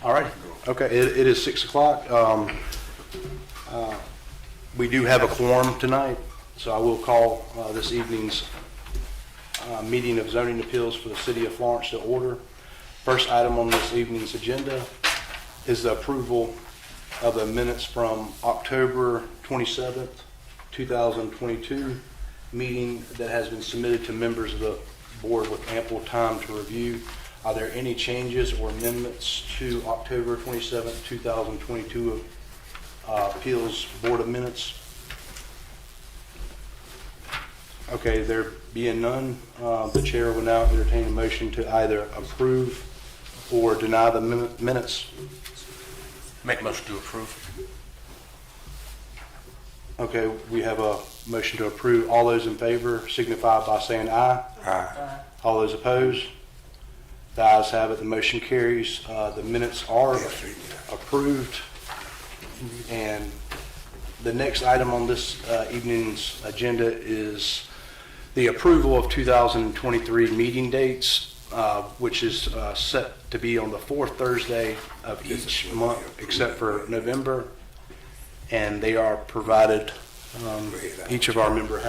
All right. Okay. It is 6 o'clock. We do have a quorum tonight, so I will call this evening's meeting of zoning appeals for the city of Florence to order. First item on this evening's agenda is the approval of the minutes from October 27th, 2022 meeting that has been submitted to members of the board with ample time to review. Are there any changes or amendments to October 27th, 2022 appeals board of minutes? Okay, there being none, the chair will now entertain a motion to either approve or deny the minutes. Make a motion to approve. Okay, we have a motion to approve. All those in favor signify by saying aye. Aye. All those opposed? The ayes have it. The motion carries. The minutes are approved. And the next item on this evening's agenda is the approval of 2023 meeting dates, which is set to be on the fourth Thursday of each month, except for November. And they are provided, each of our member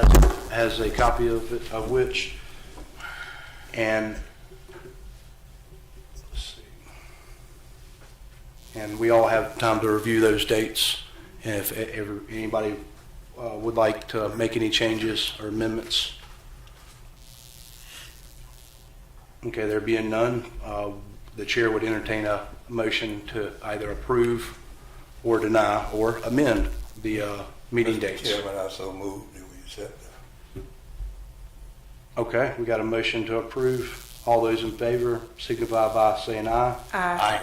has a copy of it, of which, and let's see, and we all have time to review those dates. And if anybody would like to make any changes or amendments. Okay, there being none, the chair would entertain a motion to either approve or deny or amend the meeting dates. Chairman, I so move that we accept that. Okay, we got a motion to approve. All those in favor signify by saying aye. Aye.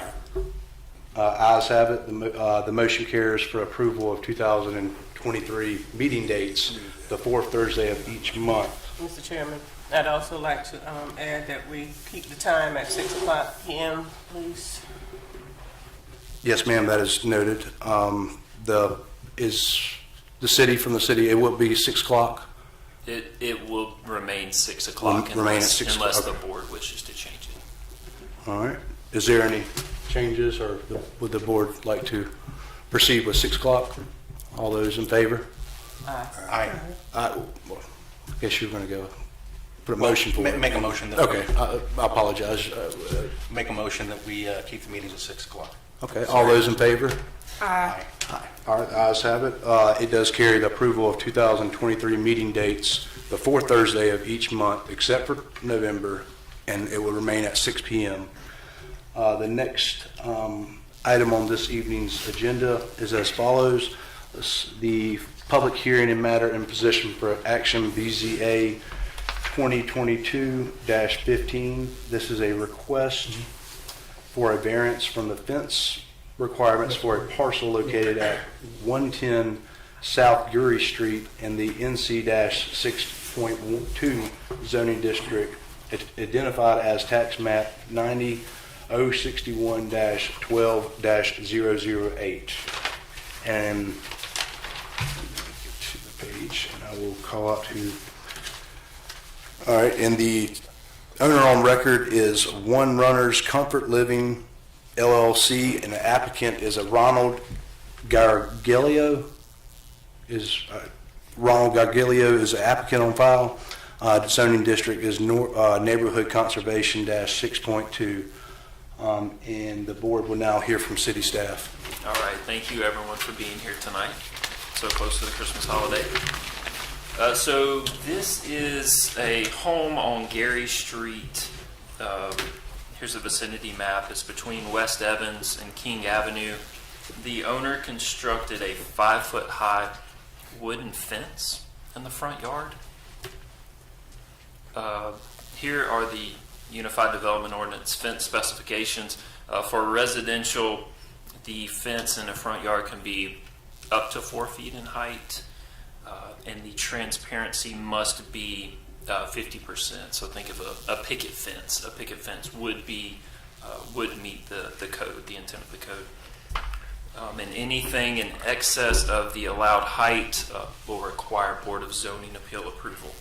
Ayes have it. The motion carries for approval of 2023 meeting dates, the fourth Thursday of each month. Mr. Chairman, I'd also like to add that we keep the time at 6 o'clock p.m., please. Yes, ma'am, that is noted. Is the city, from the city, it will be 6 o'clock? It will remain 6 o'clock unless the board wishes to change it. All right. Is there any changes, or would the board like to proceed with 6 o'clock? All those in favor? Aye. Well, I guess you're going to go put a motion for it. Make a motion that Okay, I apologize. make a motion that we keep the meetings at 6 o'clock. Okay, all those in favor? Aye. All right, the ayes have it. It does carry the approval of 2023 meeting dates, the fourth Thursday of each month, except for November, and it will remain at 6 p.m. The next item on this evening's agenda is as follows. The public hearing and matter in position for action BZA 2022-15. This is a request for a variance from the fence requirements for a parcel located at 110 South Gury Street in the NC-6.2 zoning district, identified as tax map 90-061-12-008. And let me get to the page, and I will call out to. All right, and the owner on record is One Runners Comfort Living LLC, and the applicant is a Ronald Gargilio. Ronald Gargilio is the applicant on file. The zoning district is Neighborhood Conservation -6.2. And the board will now hear from city staff. All right, thank you everyone for being here tonight, so close to the Christmas holiday. So this is a home on Gary Street. Here's a vicinity map. It's between West Evans and King Avenue. The owner constructed a 5-foot-high wooden fence in the front yard. Here are the Unified Development Ordinance fence specifications. For residential, the fence in the front yard can be up to 4 feet in height, and the transparency must be 50%. So think of a picket fence. A picket fence would meet the code, the intent of the code. And anything in excess of the allowed height will require Board of Zoning Appeal approval.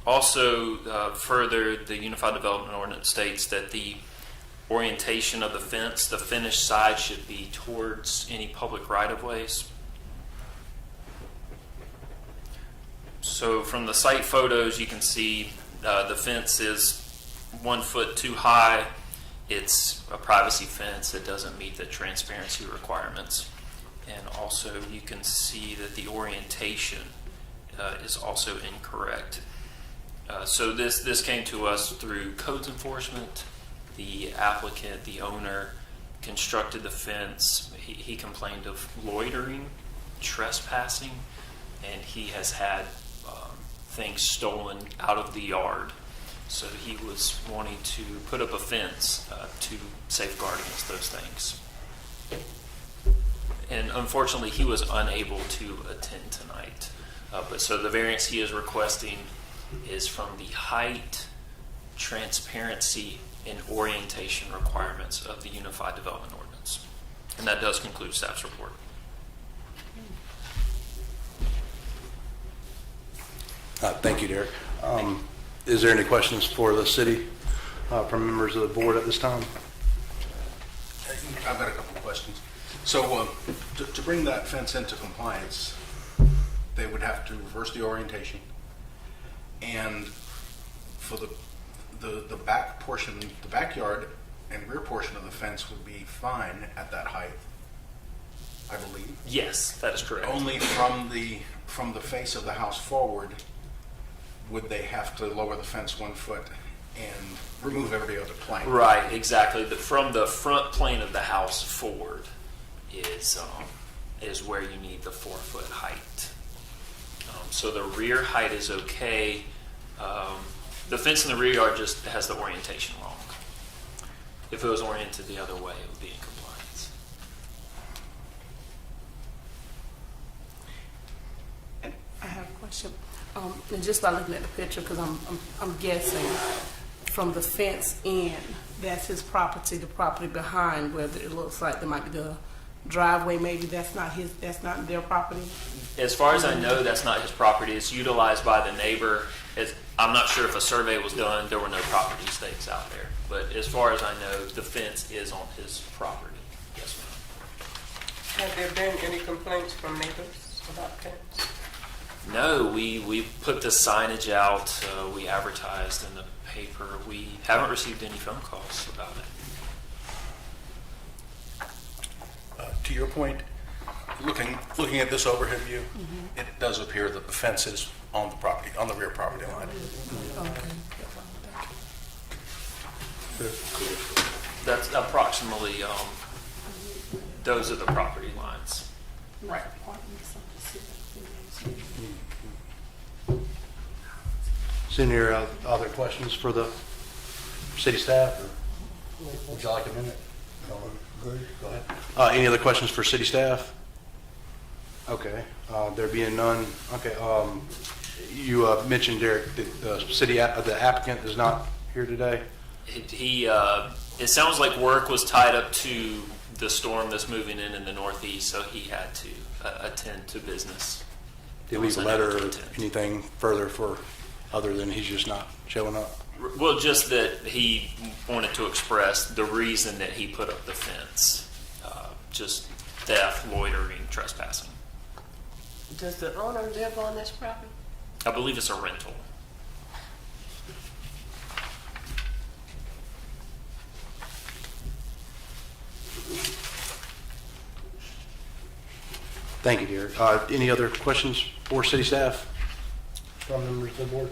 Also, further, the Unified Development Ordinance states that the orientation of the fence. The finished side should be towards any public right-of-ways. So from the site photos, you can see the fence is 1 foot too high. It's a privacy fence. It doesn't meet the transparency requirements. And also you can see that the orientation is also incorrect. So this came to us through codes enforcement. The applicant, the owner, constructed the fence. He complained of loitering, trespassing, and he has had things stolen out of the yard. So he was wanting to put up a fence to safeguard against those things. And unfortunately, he was unable to attend tonight. But so the variance he is requesting is from the height, transparency, and orientation requirements of the Unified Development Ordinance. And that does conclude staff's report. Thank you, Derek. Is there any questions for the city from members of the board at this time? I've got a couple of questions. So to bring that fence into compliance, they would have to reverse the orientation, and for the back portion, the backyard and rear portion of the fence would be fine at that height, I believe. Yes, that is correct. Only from the face of the house forward would they have to lower the fence 1 foot and remove every other plank. Right, exactly. From the front plane of the house forward is where you need the 4 foot height. So the rear height is okay. The fence in the rear yard just has the orientation wrong. If it was oriented the other way, it would be in compliance. I have a question. And just by looking at the picture, because I'm guessing from the fence in, that's his property. The property behind, where it looks like there might be the driveway, maybe that's not their property. As far as I know, that's not his property. It's utilized by the neighbor. I'm not sure if a survey was done. There were no property stakes out there. But as far as I know, the fence is on his property. Yes, ma'am. Have there been any complaints from neighbors about fence? No, we put the signage out. We advertised in the paper. We haven't received any phone calls about it. To your point, looking at this overhead view, it does appear that the fence is on the property, on the rear property line. That's approximately, those are the property lines. Right. Is there any other questions for the city staff? Or would you like a minute? Good. Go ahead. Any other questions for city staff? Okay, there being none. Okay, you mentioned, Derek, that the applicant is not here today. It sounds like work was tied up to the storm that's moving in the northeast, so he had to attend to business. Did he leave a letter or anything further for, other than he's just not showing up? Well, just that he wanted to express the reason that he put up the fence, just theft, loitering, trespassing. Does the owner live on this property? I believe it's a rental. Thank you, Derek. Any other questions for city staff from members of the board?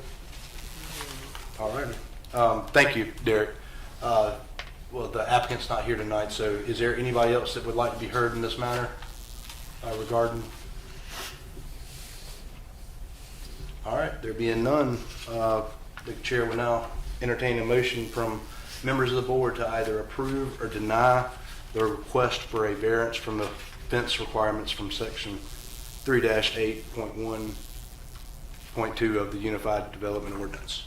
All right. Thank you, Derek. Well, the applicant's not here tonight, so is there anybody else that would like to be heard in this matter regarding? All right, there being none, the chair will now entertain a motion from members of the board to either approve or deny the request for a variance from the fence requirements from section 3-8.1.2 of the Unified Development Ordinance.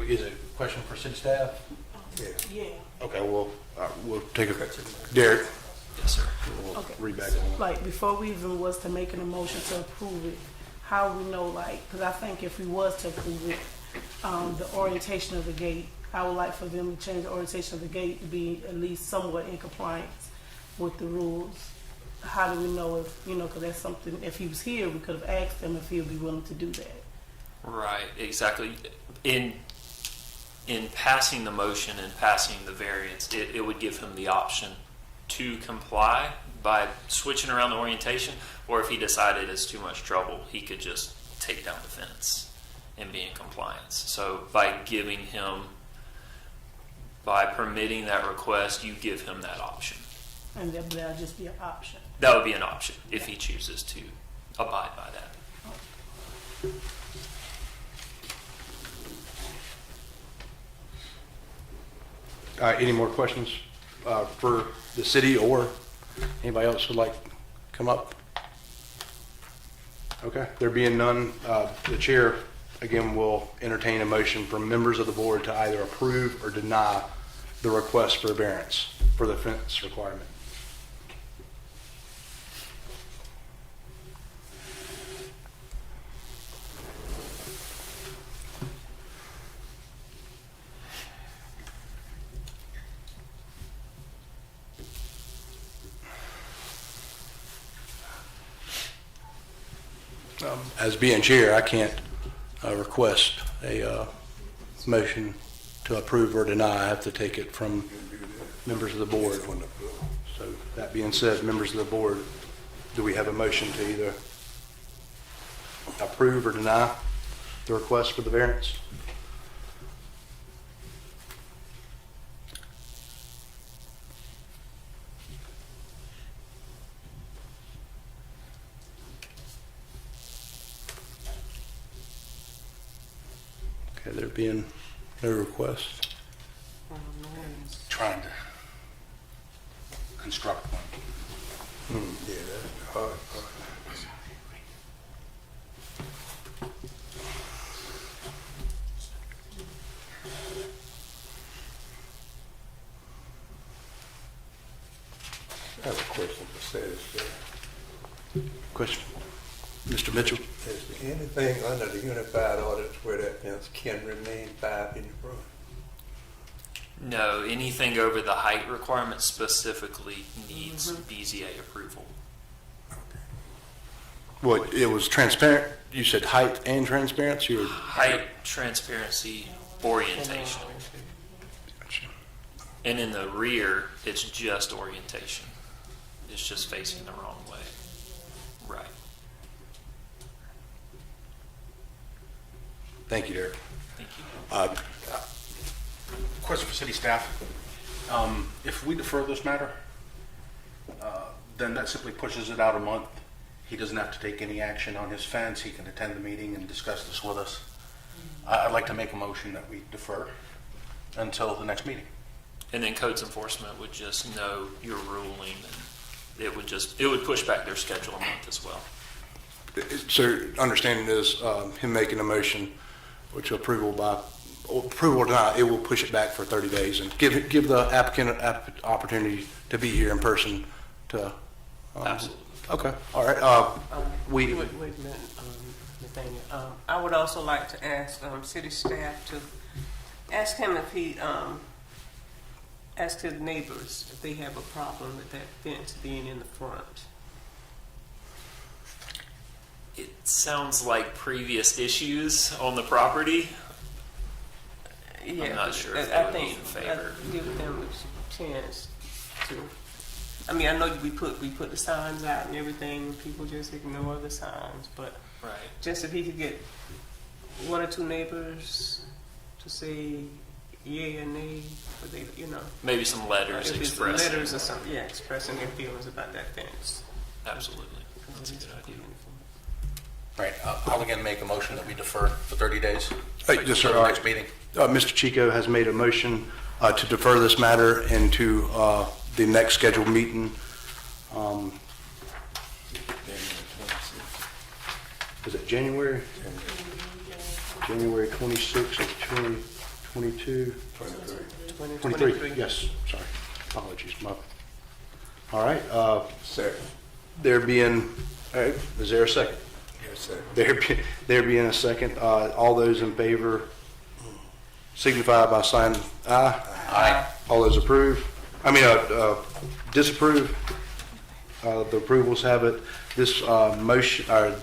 Is it a question for city staff? Yeah. Yeah. Okay, well, we'll take a, Derek, Yes, sir. we'll Okay. read back on. Like, before we even was to make an emotion to approve it, how we know, like, because I think if we was to approve it, the orientation of the gate, I would like for them to change the orientation of the gate to be at least somewhat in compliance with the rules. How do we know if, because that's something, if he was here, we could have asked him if he would be willing to do that. Right, exactly. In passing the motion and passing the variance, it would give him the option to comply by switching around the orientation, or if he decided it's too much trouble, he could just take down the fence and be in compliance. So by permitting that request, you give him that option. And that'll just be an option. That would be an option if he chooses to abide by that. Any more questions for the city or anybody else would like to come up? Okay, there being none, the chair, again, will entertain a motion from members of the board to either approve or deny the request for a variance for the fence requirement. As being chair, I can't request a motion to approve or deny. I have to take it from members of the board. So that being said, members of the board, do we have a motion to either approve or deny the request for the variance? Okay, there being no request. Trying to construct one. Yeah, that's the hard part. I have a question for City. Question? Mr. Mitchell? Is there anything under the unified ordinance where that fence can remain 5 in front? No, anything over the height requirement specifically needs BZA approval. What, it was transparent? You said height and transparency or? Height, transparency, orientation. Gotcha. And in the rear, it's just orientation. It's just facing the wrong way. Right. Thank you, Derek. Thank you. Question for city staff. If we defer this matter, then that simply pushes it out a month. He doesn't have to take any action on his fence. He can attend the meeting and discuss this with us. I'd like to make a motion that we defer until the next meeting. And then codes enforcement would just know your ruling, and it would push back their schedule a month as well. So understanding is him making a motion, which approval or not, it will push it back for 30 days and give the applicant an opportunity to be here in person to. Absolutely. Okay, all right. Wait a minute, Nathaniel. I would also like to ask city staff to ask him if he ask his neighbors if they have a problem with that fence being in the front. It sounds like previous issues on the property. Yeah, I'm not sure if I they would be think in favor. I'd give them a chance to. I mean, I know we put the signs out and everything. People just ignore the signs, but Right. just if he could get one or two neighbors to say yay or nay, or they, Maybe some letters if it's expressing. letters or something, yeah, expressing their feelings about that fence. Absolutely. That's a good idea. Right. I'll again make a motion that we defer for 30 days. Yes, sir. Until the next meeting. Mr. Chico has made a motion to defer this matter into the next scheduled meeting. Is it January? January 26th of 22, 23. 23, yes, sorry, apologies. All right, Second. there being, all right, is there a second? Yes, sir. There being a second, all those in favor signify by signing aye. Aye. All those disapprove. The approvals have it. This motion, or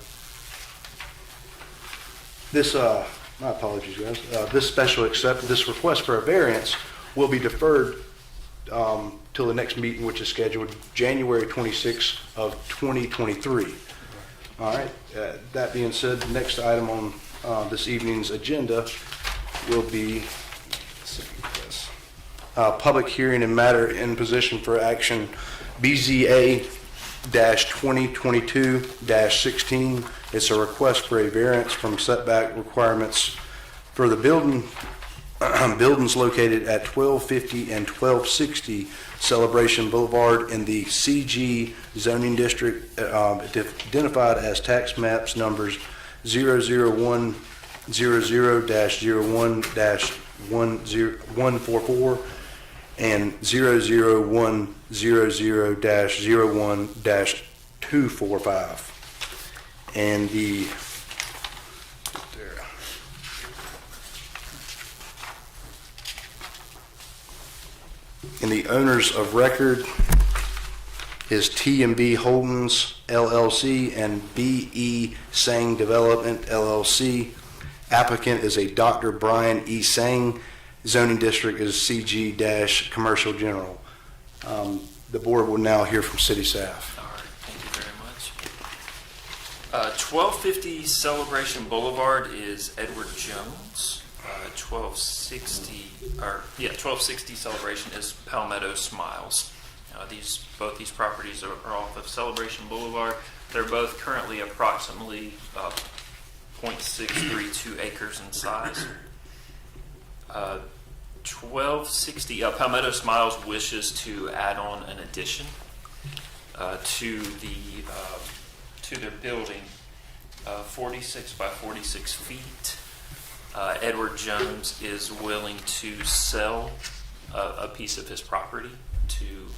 this, my apologies, guys. This this request for a variance will be deferred till the next meeting, which is scheduled January 26th of 2023. All right. That being said, the next item on this evening's agenda will be, let's see, yes, public hearing and matter in position for action BZA-2022-16. It's a request for a variance from setback requirements for the buildings located at 1250 and 1260 Celebration Boulevard in the CG zoning district, identified as tax maps numbers 00100-01-144 and 00100-01-245. And the owners of record is T&B Holdings LLC and B.E. Sang Development LLC. Applicant is a Dr. Brian E. Sang. Zoning district is CG-Commercial General. The board will now hear from city staff. All right, thank you very much. 1250 Celebration Boulevard is Edward Jones. 1260 Celebration is Palmetto Smiles. Both these properties are off of Celebration Boulevard. They're both currently approximately 0.632 acres in size. 1260 Palmetto Smiles wishes to add on an addition to their building, 46 by 46 feet. Edward Jones is willing to sell a piece of his property to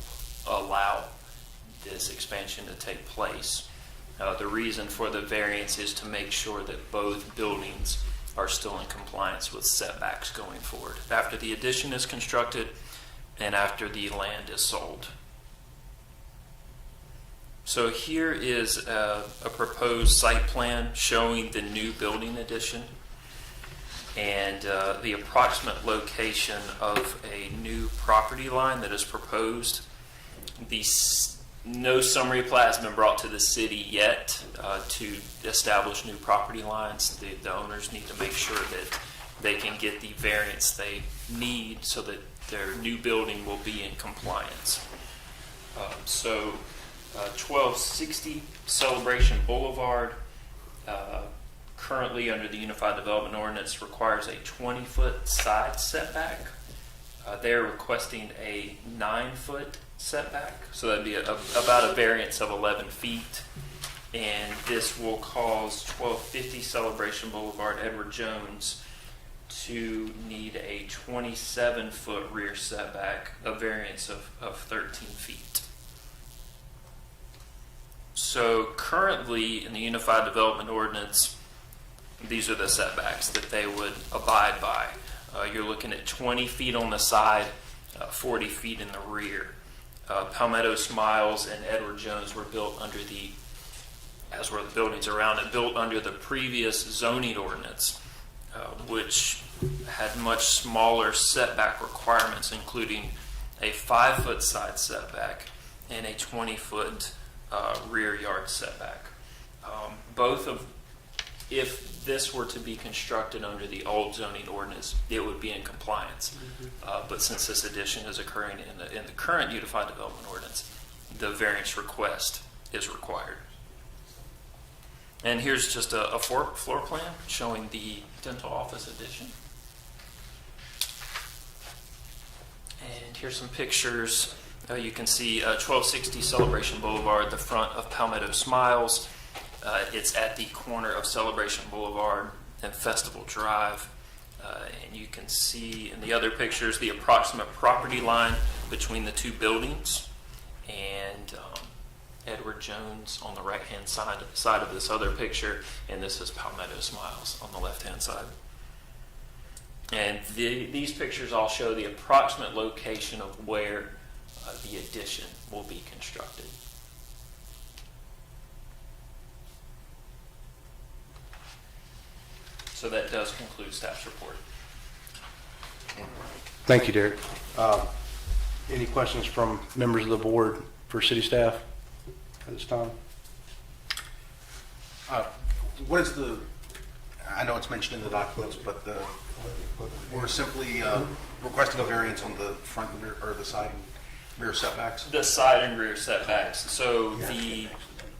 allow this expansion to take place. The reason for the variance is to make sure that both buildings are still in compliance with setbacks going forward after the addition is constructed and after the land is sold. So here is a proposed site plan showing the new building addition and the approximate location of a new property line that is proposed. No summary plat has been brought to the city yet to establish new property lines. The owners need to make sure that they can get the variance they need so that their new building will be in compliance. 1260 Celebration Boulevard, currently under the Unified Development Ordinance, requires a 20-foot side setback. They're requesting a 9-foot setback, so that'd be about a variance of 11 feet. And this will cause 1250 Celebration Boulevard, Edward Jones, to need a 27-foot rear setback, a variance of 13 feet. So currently in the Unified Development Ordinance, these are the setbacks that they would abide by. You're looking at 20 feet on the side, 40 feet in the rear. Palmetto Smiles and Edward Jones were built under as were the buildings around it, built under the previous zoning ordinance, which had much smaller setback requirements, including a 5-foot side setback and a 20-foot rear yard setback. If this were to be constructed under the old zoning ordinance, it would be in compliance. But since this addition is occurring in the current Unified Development Ordinance, the variance request is required. And here's just a floor plan showing the dental office addition. And here's some pictures. You can see 1260 Celebration Boulevard, the front of Palmetto Smiles. It's at the corner of Celebration Boulevard and Festival Drive. And you can see in the other pictures the approximate property line between the two buildings. And Edward Jones on the right-hand side of this other picture, and this is Palmetto Smiles on the left-hand side. And these pictures all show the approximate location of where the addition will be constructed. So that does conclude staff's report. Thank you, Derek. Any questions from members of the board for city staff at this time? What is the, I know it's mentioned in the documents, but we're simply requesting a variance on the front and rear, or the side and rear setbacks? The side and rear setbacks. So the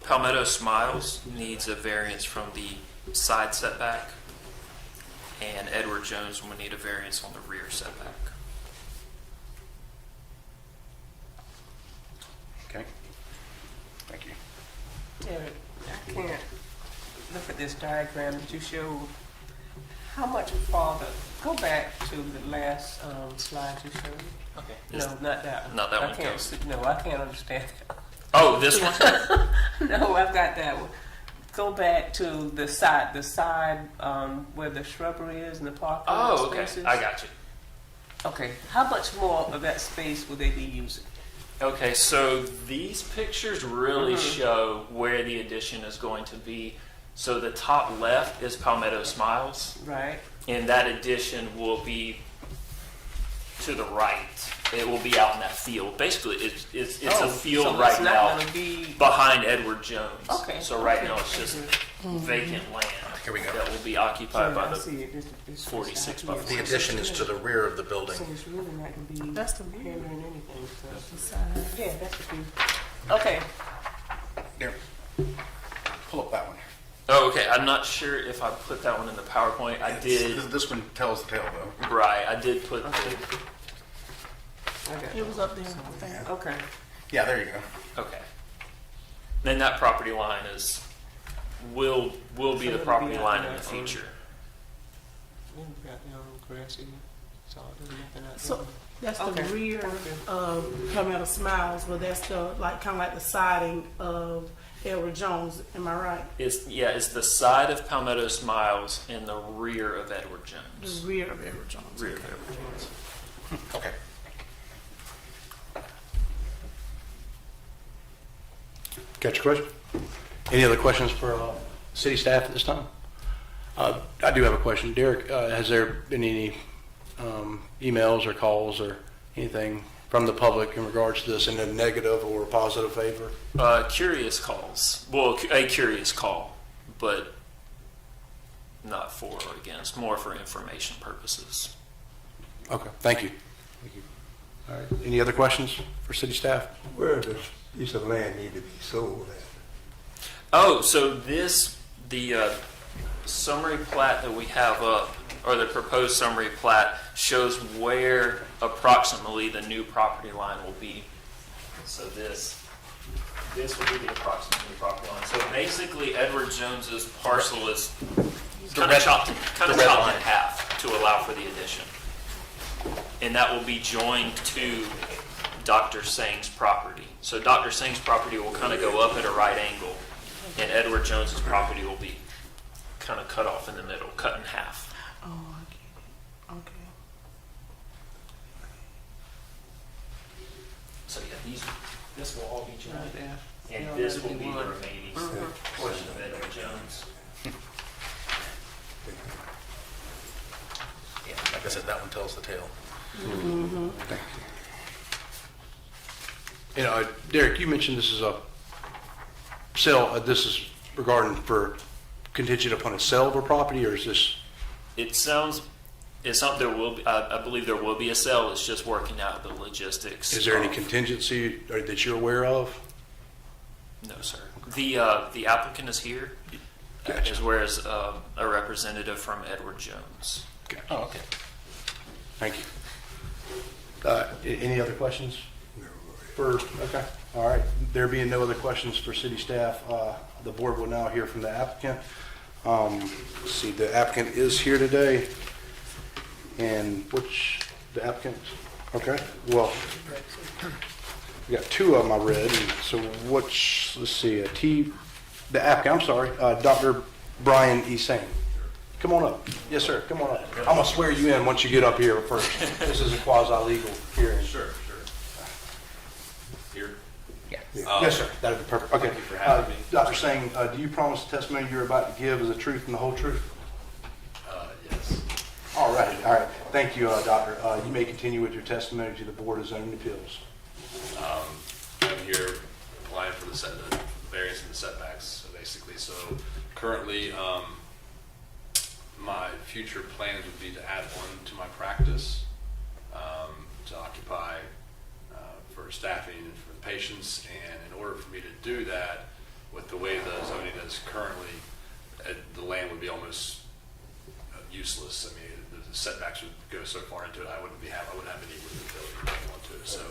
Palmetto Smiles needs a variance from the side setback, and Edward Jones will need a variance on the rear setback. Okay. Thank you. Derek, I can't look at this diagram that you showed. How much farther? Go back to the last slide you showed. Okay. No, not that one. Not that I one, can't Kelsey. see, no, I can't understand that. Oh, this one? No, I've got that one. Go back to the side where the shrubbery is and the parking Oh, okay. spaces. I got you. Okay, how much more of that space will they be using? Okay, so these pictures really show where the addition is going to be. So the top left is Palmetto Smiles, Right? and that addition will be to the right. It will be out in that field. Basically, it's a field so right it's now not gonna be. behind Edward Jones. Okay. So right okay, now it's just vacant land Here we go. that will be occupied by I the. see it. It's 46 out by here. 46. The addition is to the rear of the building. So it's really not gonna be That's the hindering anything. So. The side. Yeah, that's the view. Okay. There. Pull up that one. Oh, okay. I'm not sure if I put that one in the PowerPoint. I did. This one tells the tale, though. Right. I did put Okay. I got It was up there. There. Okay. Yeah, there you go. the. Okay. Then that property line will be So the it'll property be out line in there the on- future. We've got down grassy, solid, nothing out So there. that's the Okay. rear of Palmetto Smiles, but that's the kind of like the siding of Edward Jones. Am I right? It's the side of Palmetto Smiles and the rear of Edward The Jones. rear of Edward Jones. Rear of Edward Jones. Okay. Got your question? Any other questions for city staff at this time? I do have a question. Derek, has there been any emails or calls or anything from the public in regards to this in a negative or positive favor? Curious calls. Well, a curious call, but not for or against. More for information purposes. Okay, thank you. Thank you. All right, any other questions for city staff? Where does piece of land need to be sold at? Oh, so the summary plat that we have up, or the proposed summary plat, shows where approximately the new property line will be. So this will be the approximate new property line. So basically, Edward Jones's parcel is kind of chopped in half to allow for the addition. And that will be joined to Dr. Singh's property. So Dr. Singh's property will kind of go up at a right angle, and Edward Jones's property will be kind of cut off in the middle, cut in half. Oh, I get it. Okay. So yeah, this will all be joined, Right there. and Yeah, this that'll will be be the one. remaining portion of Edward Jones. Yeah, like I said, that one tells the tale. You know, Derek, you mentioned this is a sale, this is regarding for contingent upon a sale of a property, or is this? It's something there will be. I believe there will be a sale. It's just working out the logistics. Is there any of- contingency that you're aware of? No, sir. The applicant is here, Gotcha. as well as a representative from Edward Jones. Oh, okay. Thank you. Any other questions? Okay, all right. There being no other questions for city staff, the board will now hear from the applicant. Let's see, the applicant is here today. And which, the applicants? Okay, well, we got two of them I read, and so which, let's see, the applicant, I'm sorry, Dr. Brian E. Sane. Come on up. Yes, sir, come on up. I'm gonna swear you in once you get up here first. This is a quasi-legal hearing. Sure. Here? Yes, sir, that'd be perfect. Okay. Thank you for having me. Dr. Sane, do you promise the testimony you're about to give is the truth and the whole truth? Yes. All right. Thank you, Doctor. You may continue with your testimony to the Board of Zoning Appeals. I'm here applying for the variance and the setbacks, so basically. So currently, my future plans would be to add one to my practice, to occupy for staffing and for the patients. And in order for me to do that, with the way the zoning is currently, the land would be almost useless. I mean, the setbacks would go so far into it, I wouldn't have any ability to go onto it. So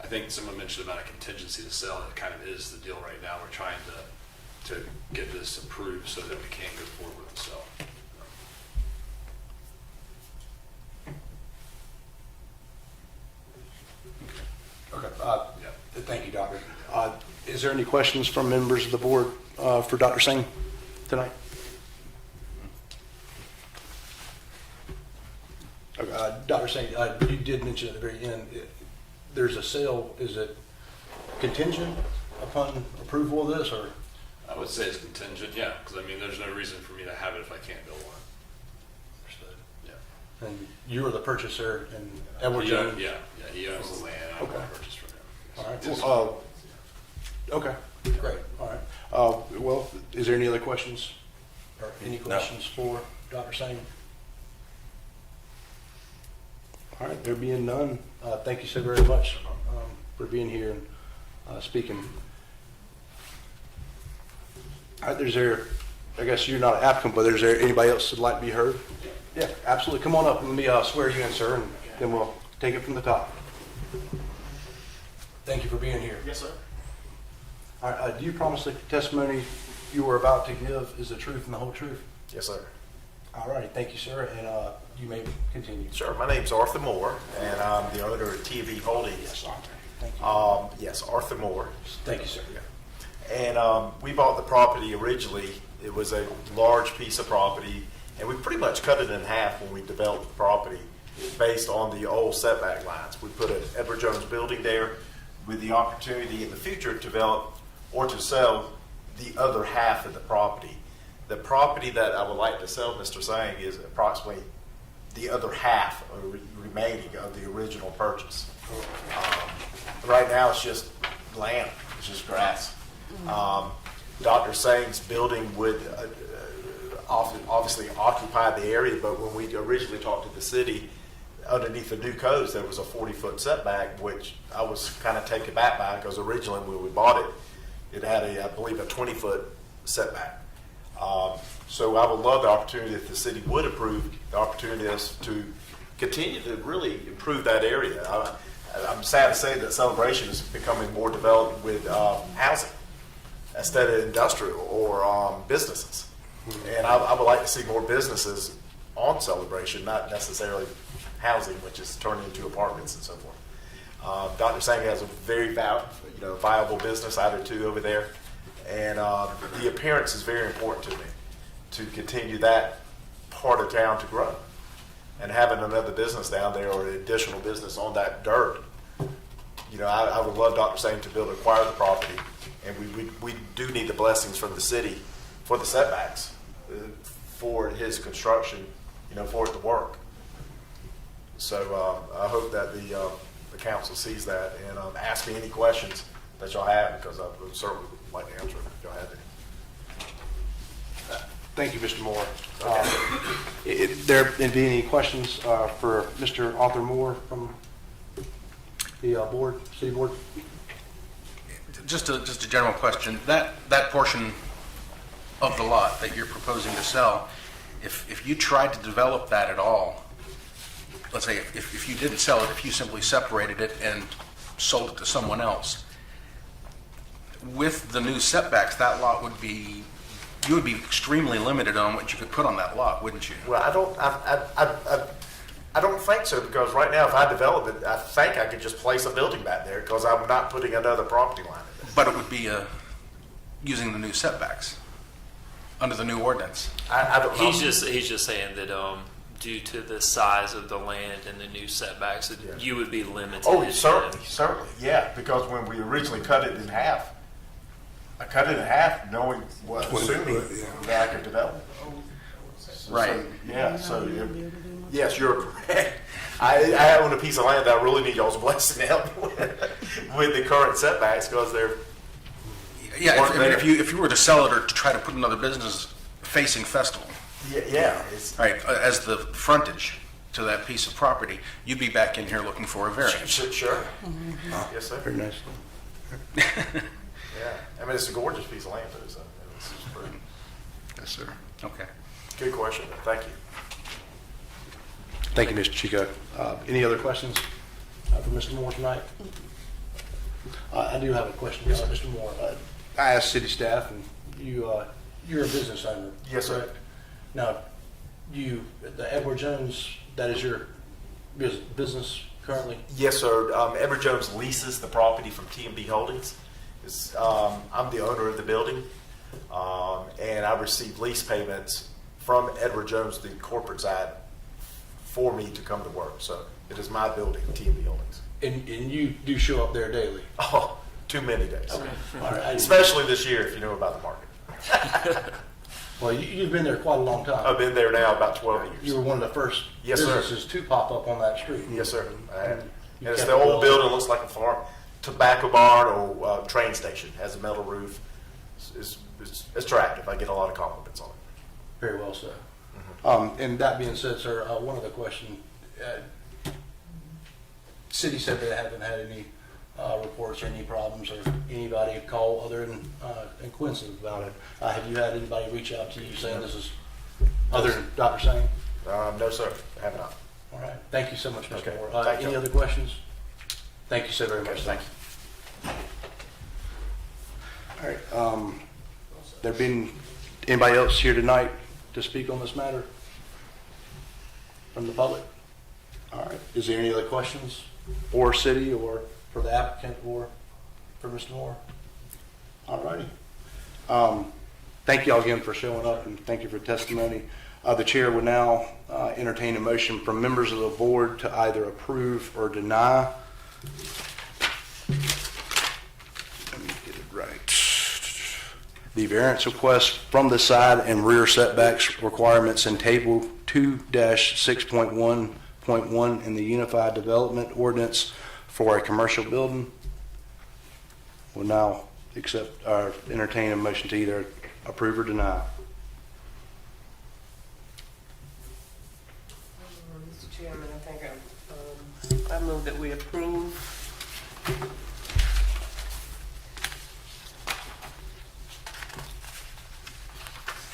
I think someone mentioned about a contingency to sell. It kind of is the deal right now. We're trying to get this approved so that we can go forward and sell. Okay. Yeah. Thank you, Doctor. Is there any questions from members of the board for Dr. Singh tonight? Okay. Dr. Singh, you did mention at the very end, there's a sale. Is it contingent upon approval of this, or? I would say it's contingent, yeah, because I mean, there's no reason for me to have it if I can't build one. Understood. Yeah. And you're the purchaser, and Edward He Jones? owns, he owns the land. I Okay. purchase from him. All right. Yes. Well, okay, great. All right. Well, is there any other questions or any questions for Dr. Singh? All right, there being none, thank you so very much for being here and speaking. All right, I guess you're not an applicant, but is there anybody else that'd like to be heard? Yeah, absolutely. Come on up and let me swear you in, sir, and then we'll take it from the top. Thank you for being here. Yes, sir. All right, do you promise the testimony you were about to give is the truth and the whole truth? Yes, sir. All right, thank you, sir, and you may continue. Sure. My name's Arthur Moore, and I'm the owner of TV Holdings. Yes, Arthur. Thank you. Yes, Arthur Moore. Thank you, sir. And we bought the property originally. It was a large piece of property, and we pretty much cut it in half when we developed the property based on the old setback lines. We put an Edward Jones building there with the opportunity in the future to develop or to sell the other half of the property. The property that I would like to sell, Mr. Singh, is approximately the other half remaining of the original purchase. Right now, it's just land, it's just grass. Dr. Singh's building would obviously occupy the area, but when we originally talked to the city, underneath the new codes, there was a 40-foot setback, which I was kind of taken back by, because originally when we bought it, it had I believe, a 20-foot setback. So I would love the opportunity, if the city would approve the opportunity, us to continue to really improve that area. I'm sad to say that Celebration is becoming more developed with housing instead of industrial or businesses. And I would like to see more businesses on Celebration, not necessarily housing, which is turned into apartments and so forth. Dr. Singh has a very viable business, either two over there. And the appearance is very important to me, to continue that part of town to grow. And having another business down there, or an additional business on that dirt, I would love Dr. Singh to be able to acquire the property. And we do need the blessings from the city for the setbacks, for his construction, for it to work. So I hope that the council sees that and ask me any questions that y'all have, because I would certainly like to answer if y'all have any. Thank you, Mr. Moore. There be any questions for Mr. Arthur Moore from the board, city board? Just a general question. That portion of the lot that you're proposing to sell, if you tried to develop that at all, let's say if you didn't sell it, if you simply separated it and sold it to someone else, with the new setbacks, that lot you would be extremely limited on what you could put on that lot, wouldn't you? Well, I don't think so, because right now, if I develop it, I think I could just place a building back there, because I'm not putting another property line in there. But it would be using the new setbacks under the new ordinance. I don't know. He's just saying that due to the size of the land and the new setbacks, that Yeah. you would be limited. Oh, certainly, yeah, because when we originally cut it in half, I cut it in half knowing, assuming that I could develop it. Right. So, yeah, so, yes, you're correct. I own a piece of land that I really need y'all's blessing to help with the current setbacks, because they're, Yeah, if you were to sell it or to try to put another business facing Festival, yeah, it's, right, as the frontage to that piece of property, you'd be back in here looking for a variance. sure. Yes, sir. Very nice. Yeah, I mean, it's a gorgeous piece of land, too, so it's pretty. Yes, sir. Okay. Good question, thank you. Thank you, Mr. Chico. Any other questions for Mr. Moore tonight? I do have a question, Mr. Moore. I asked city staff, and you're a business owner. Yes, sir. correct? Now, the Edward Jones, that is your business currently? Yes, sir. Edward Jones leases the property from T&B Holdings. I'm the owner of the building, and I receive lease payments from Edward Jones, the corporate side, for me to come to work. So it is my building, T&B Holdings. And you do show up there daily? Oh, too many days. All right. Especially this year, if you know about the market. Well, you've been there quite a long time. I've been there now about 12 years. You were one of the first Yes, sir. businesses to pop up on that street. Yes, sir. And You it's kept the it old well- building, looks like a farm, tobacco barn or train station. Has a metal roof. It's attractive. I get a lot of compliments on it. Very well said. And that being said, sir, one other question. City said they haven't had any reports or any problems or anybody call other than Quincy about it. Have you had anybody reach out to you saying this is other than Dr. Sane? No, sir. I have not. All right. Thank you so much, Mr. Okay. Moore. Thank Any you. other questions? Thank you so very much. Thank you. All right. There been anybody else here tonight to speak on this matter from the public? All right. Is there any other questions for city or for the applicant or for Mr. Moore? All righty. Thank you all again for showing up and thank you for testimony. The chair will now entertain a motion from members of the board to either approve or deny. Let me get it right. The variance request from the side and rear setbacks requirements in table 2-6.1.1 in the Unified Development Ordinance for a commercial building. Will now accept or entertain a motion to either approve or deny. Mr. Chairman, I think I move that we approve.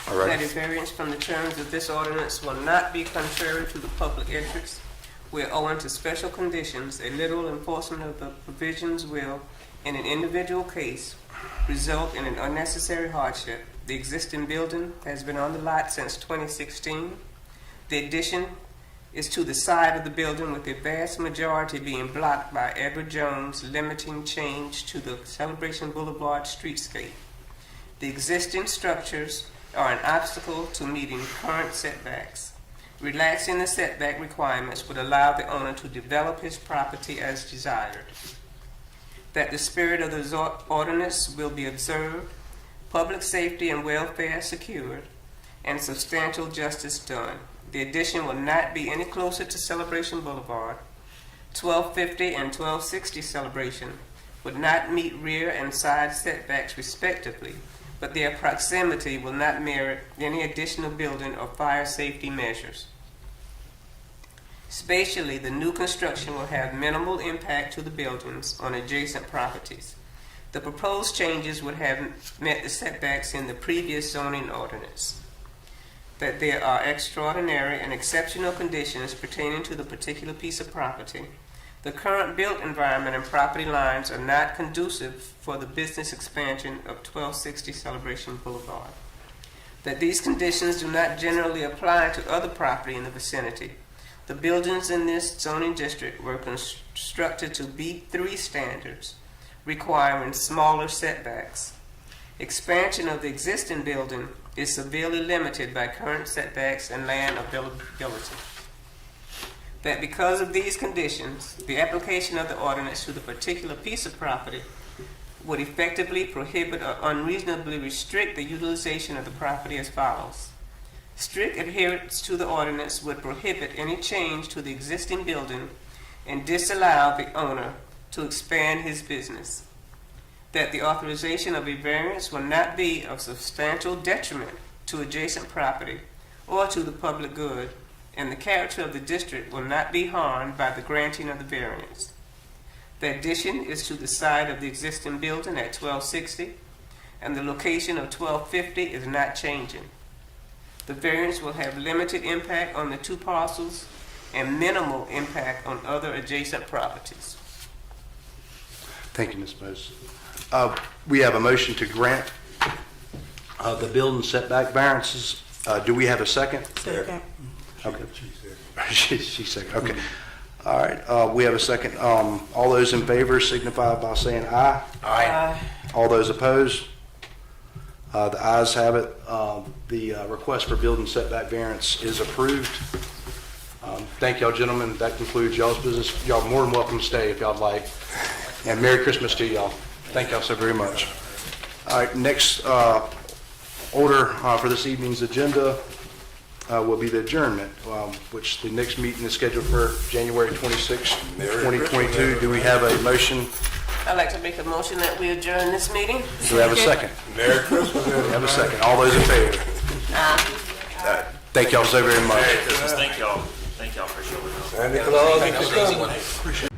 All right. That a variance from the terms of this ordinance will not be contrary to the public interest, where owing to special conditions, a literal enforcement of the provisions will, in an individual case, result in an unnecessary hardship. The existing building has been on the lot since 2016. The addition is to the side of the building, with the vast majority being blocked by Edward Jones, limiting change to the Celebration Boulevard streetscape. The existing structures are an obstacle to meeting current setbacks. Relaxing the setback requirements would allow the owner to develop his property as desired. That the spirit of the ordinance will be observed, public safety and welfare secured, and substantial justice done. The addition will not be any closer to Celebration Boulevard. 1250 and 1260 Celebration would not meet rear and side setbacks respectively, but their proximity will not merit any additional building or fire safety measures. Spatially, the new construction will have minimal impact to the buildings on adjacent properties. The proposed changes would have met the setbacks in the previous zoning ordinance. That there are extraordinary and exceptional conditions pertaining to the particular piece of property. The current built environment and property lines are not conducive for the business expansion of 1260 Celebration Boulevard. That these conditions do not generally apply to other property in the vicinity. The buildings in this zoning district were constructed to B3 standards, requiring smaller setbacks. Expansion of the existing building is severely limited by current setbacks and land availability. That because of these conditions, the application of the ordinance to the particular piece of property would effectively prohibit or unreasonably restrict the utilization of the property as follows. Strict adherence to the ordinance would prohibit any change to the existing building and disallow the owner to expand his business. That the authorization of a variance will not be of substantial detriment to adjacent property or to the public good, and the character of the district will not be harmed by the granting of the variance. The addition is to the side of the existing building at 1260, and the location of 1250 is not changing. The variance will have limited impact on the two parcels and minimal impact on other adjacent properties. Thank you, Ms. Moses. We have a motion to grant the building setback variances. Do we have a second? Second. Okay. She said, okay. All right, we have a second. All those in favor signify by saying aye. Aye. All those opposed? The ayes have it. The request for building setback variance is approved. Thank y'all, gentlemen. That concludes y'all's business. Y'all more than welcome to stay if y'all like. And Merry Christmas to y'all. Thank y'all so very much. All right, next order for this evening's agenda will be the adjournment, which the next meeting is scheduled for January 26, 2022. Do we have a motion? I'd like to make a motion that we adjourn this meeting. Do we have a second? Merry Christmas, We have a second. All those in favor? Thank y'all so very much. Merry Christmas. Thank y'all. Thank y'all for showing up. Santa Claus is coming.